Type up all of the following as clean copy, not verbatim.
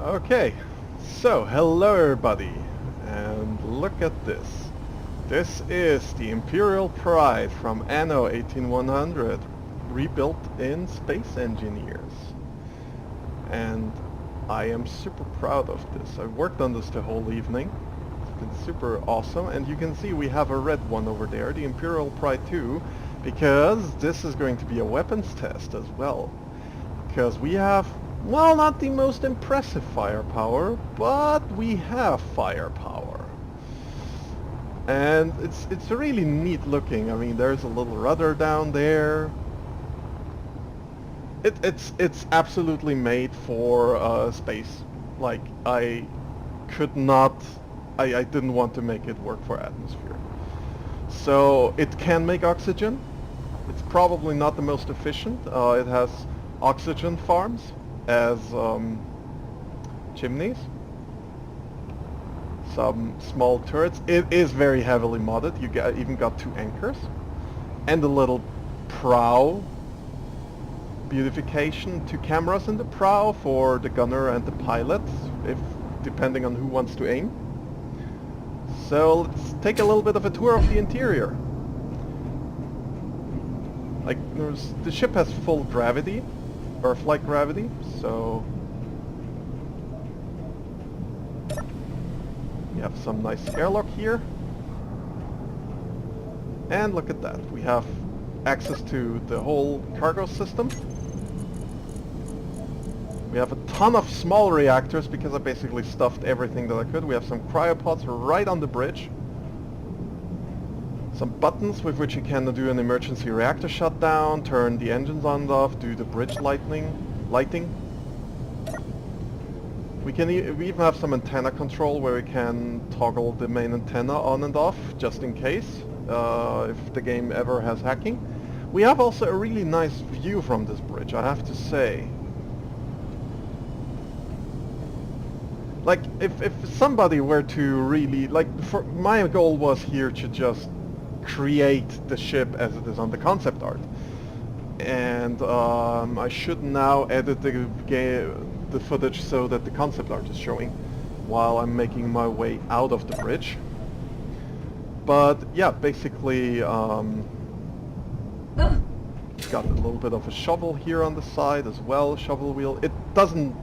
Okay, so hello everybody, and look at this. This is the Imperial Pride from Anno 18100, rebuilt in Space Engineers. And I am super proud of this. I worked on this the whole evening. It's been super awesome, and you can see we have a red one over there, the Imperial Pride 2, because this is going to be a weapons test as well. Because we have, well, not the most impressive firepower, but we have firepower. And it's really neat looking. I mean, there's a little rudder down there. It's absolutely made for space. Like, I could not, I didn't want to make it work for atmosphere. So it can make oxygen. It's probably not the most efficient. It has oxygen farms as chimneys, some small turrets. It is very heavily modded. You even got 2 anchors and a little prow beautification, 2 cameras in the prow for the gunner and the pilot, if depending on who wants to aim. So let's take a little bit of a tour of the interior. Like, the ship has full gravity, Earth-like gravity, so we have some nice airlock here. And look at that, we have access to the whole cargo system. We have a ton of small reactors because I basically stuffed everything that I could. We have some cryopods right on the bridge. Some buttons with which you can do an emergency reactor shutdown, turn the engines on and off, do the bridge lighting. We even have some antenna control where we can toggle the main antenna on and off, just in case, if the game ever has hacking. We have also a really nice view from this bridge, I have to say. Like, if somebody were to really, like, my goal was here to just create the ship as it is on the concept art. And I should now edit the footage so that the concept art is showing while I'm making my way out of the bridge. But yeah, basically got a little bit of a shovel here on the side as well, shovel wheel. It doesn't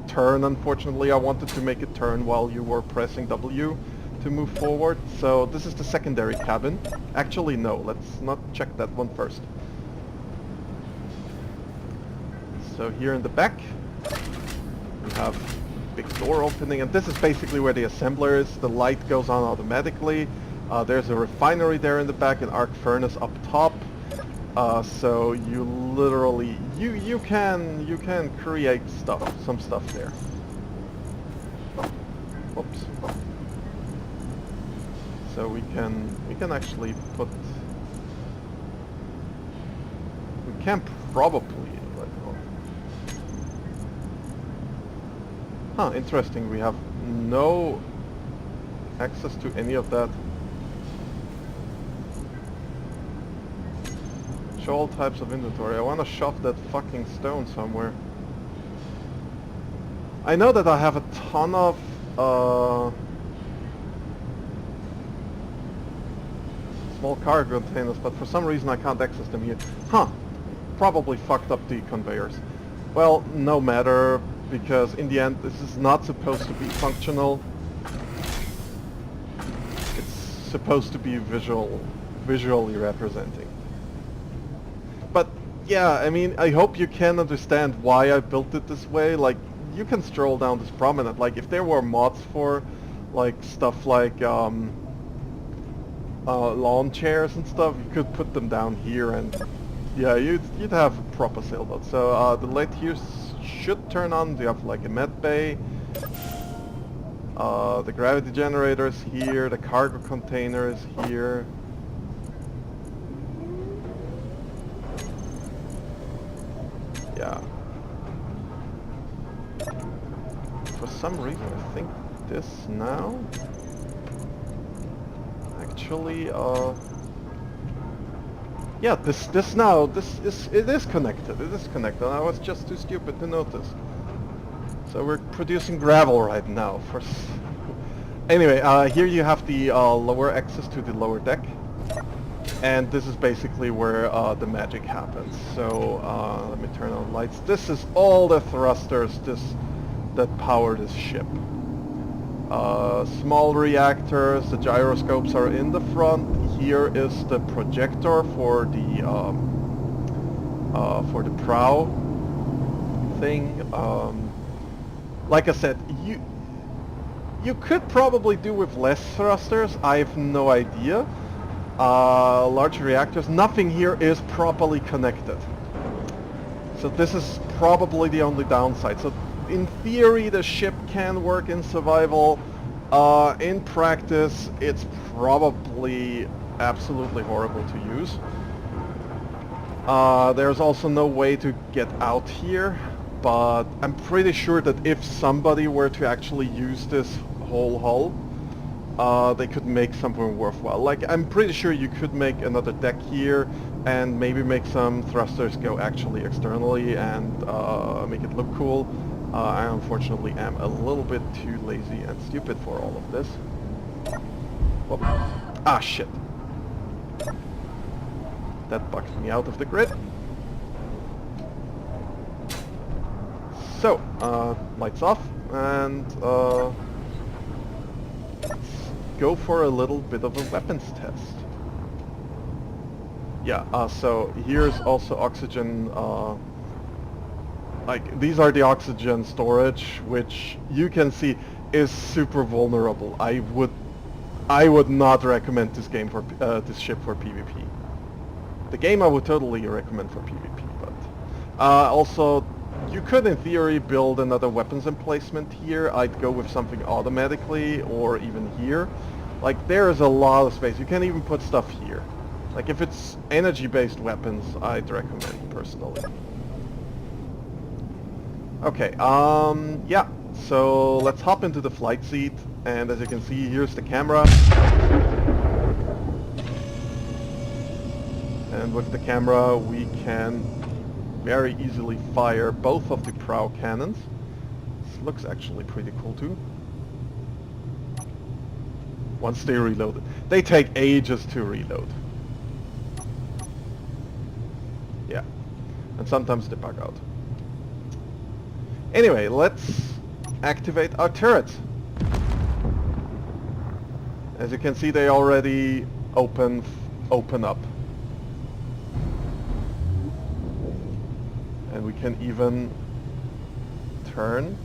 turn, unfortunately. I wanted to make it turn while you were pressing W to move forward. So this is the secondary cabin. Actually, no, let's not check that one first. So here in the back we have a big door opening, and this is basically where the assembler is. The light goes on automatically. There's a refinery there in the back, an arc furnace up top. So you literally you can create some stuff there. Oops. So we can actually put, we can probably, huh, interesting, we have no access to any of that. Show all types of inventory. I want to shove that fucking stone somewhere. I know that I have a ton of small cargo containers, but for some reason I can't access them here. Huh. Probably fucked up the conveyors. Well, no matter, because in the end this is not supposed to be functional. It's supposed to be visually representing. But yeah, I mean, I hope you can understand why I built it this way. Like, you can stroll down this promenade. Like, if there were mods for, like, stuff like lawn chairs and stuff, you could put them down here, and yeah, you'd have a proper sailboat. So the light here should turn on. You have like a med bay, the gravity generator is here, the cargo container is here. Yeah. For some reason, I think this now actually, yeah, this now, it is connected. It is connected. I was just too stupid to notice. So we're producing gravel right now. Anyway, here you have the lower access to the lower deck. And this is basically where the magic happens. So let me turn on lights. This is all the thrusters that power this ship. Small reactors, the gyroscopes are in the front. Here is the projector for the prow thing. Like I said, you could probably do with less thrusters. I have no idea. Large reactors. Nothing here is properly connected. So this is probably the only downside. So in theory, the ship can work in survival. In practice, it's probably absolutely horrible to use. There's also no way to get out here, but I'm pretty sure that if somebody were to actually use this whole hull, they could make something worthwhile. Like, I'm pretty sure you could make another deck here and maybe make some thrusters go actually externally and make it look cool. I unfortunately am a little bit too lazy and stupid for all of this. Whoop. Ah, shit. That bugs me out of the grid. So, lights off, and let's go for a little bit of a weapons test. Yeah, so here's also oxygen, like, these are the oxygen storage, which you can see is super vulnerable. I would not recommend this game for this ship for PvP. The game I would totally recommend for PvP, but also you could in theory build another weapons emplacement here. I'd go with something automatically or even here. Like, there is a lot of space. You can even put stuff here. Like, if it's energy-based weapons, I'd recommend personally. Okay, yeah, so let's hop into the flight seat, and as you can see, here's the camera. And with the camera, we can very easily fire both of the prow cannons. This looks actually pretty cool too. Once they reload it. They take ages to reload. Yeah, and sometimes they bug out. Anyway, let's activate our turrets. As you can see, they already open up. And we can even turn.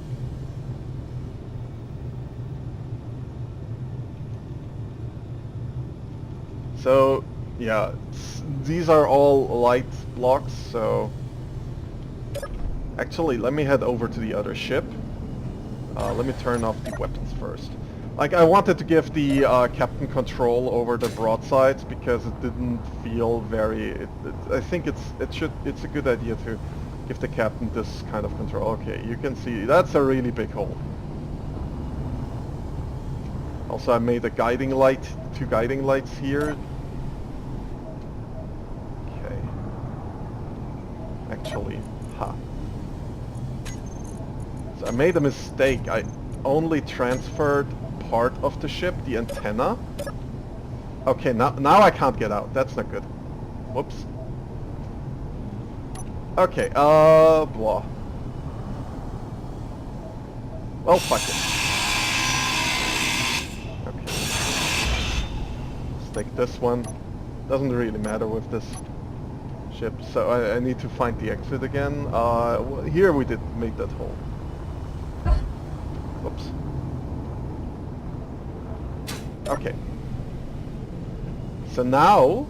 So, yeah, these are all light blocks, so actually, let me head over to the other ship. Let me turn off the weapons first. Like, I wanted to give the captain control over the broadsides because it didn't feel very. I think it's a good idea to give the captain this kind of control. Okay, you can see that's a really big hole. Also, I made a guiding light, 2 guiding lights here. Okay. Actually, I made a mistake. I only transferred part of the ship, the antenna. Okay, now I can't get out. That's not good. Whoops. Okay, blah. Well, fuck it. Okay. Let's take this one. Doesn't really matter with this ship, so I need to find the exit again. Here we did make that hole. Whoops. Okay. So now,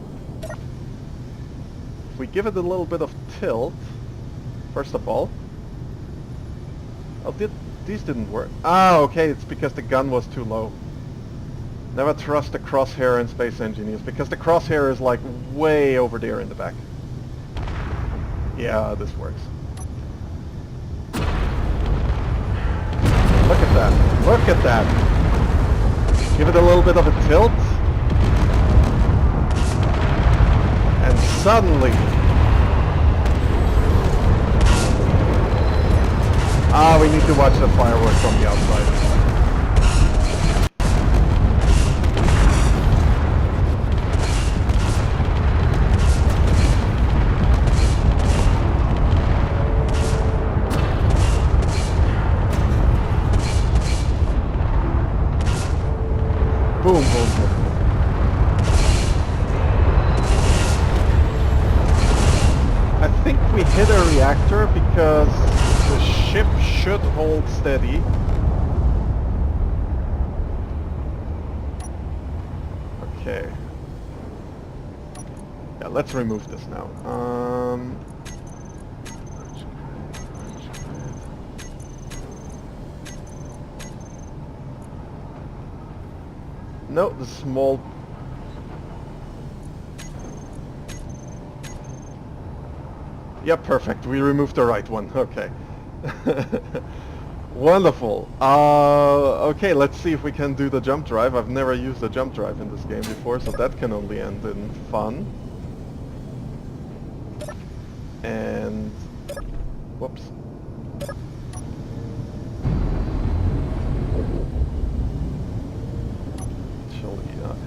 if we give it a little bit of tilt, first of all, these didn't work. Ah, okay, it's because the gun was too low. Never trust the crosshair in Space Engineers, because the crosshair is like way over there in the back. Yeah, this works. Look at that. Look at that. Give it a little bit of a tilt. And suddenly... Ah, we need to watch the fireworks from the outside. Boom, boom, boom. I think we hit a reactor because the ship should hold steady. Okay. Yeah, let's remove this now. No, the small... Yeah, perfect. We removed the right one. Okay. Wonderful. Okay, let's see if we can do the jump drive. I've never used a jump drive in this game before, so that can only end in fun. And... whoops.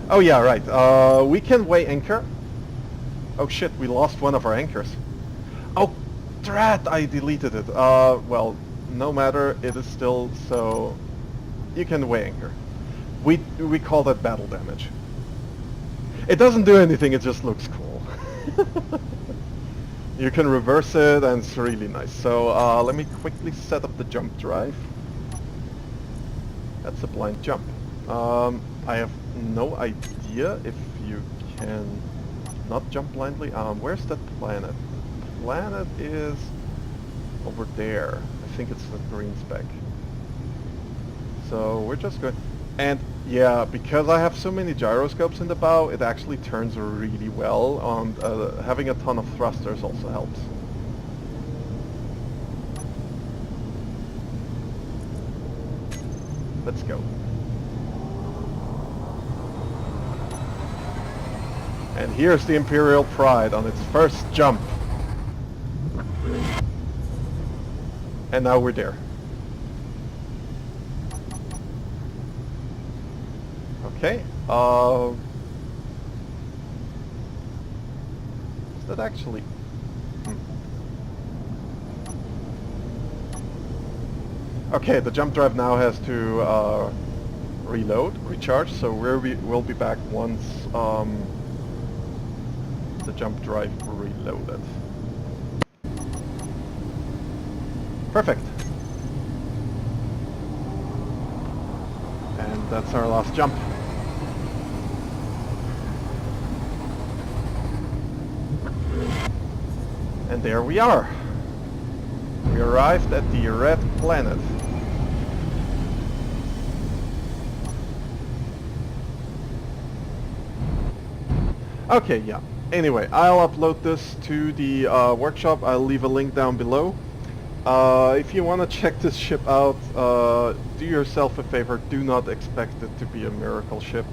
Oh yeah, right. We can weigh anchor. Oh shit, we lost one of our anchors. Oh, drat! I deleted it. Well, no matter, it is still so... You can weigh anchor. We call that battle damage. It doesn't do anything, it just looks cool. You can reverse it and it's really nice. So let me quickly set up the jump drive. That's a blind jump. I have no idea if you can not jump blindly. Where's that planet? The planet is over there. I think it's the green speck. So we're just going... And yeah, because I have so many gyroscopes in the bow, it actually turns really well. Having a ton of thrusters also helps. Let's go. And here's the Imperial Pride on its first jump. And now we're there. Okay. Is that actually... Okay, the jump drive now has to recharge, so we'll be back once the jump drive reloaded. Perfect. And that's our last jump. And there we are. We arrived at the red planet. Okay, yeah. Anyway, I'll upload this to the workshop. I'll leave a link down below. If you want to check this ship out, do yourself a favor. Do not expect it to be a miracle ship.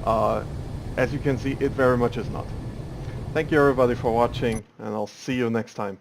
As you can see, it very much is not. Thank you everybody for watching, and I'll see you next time.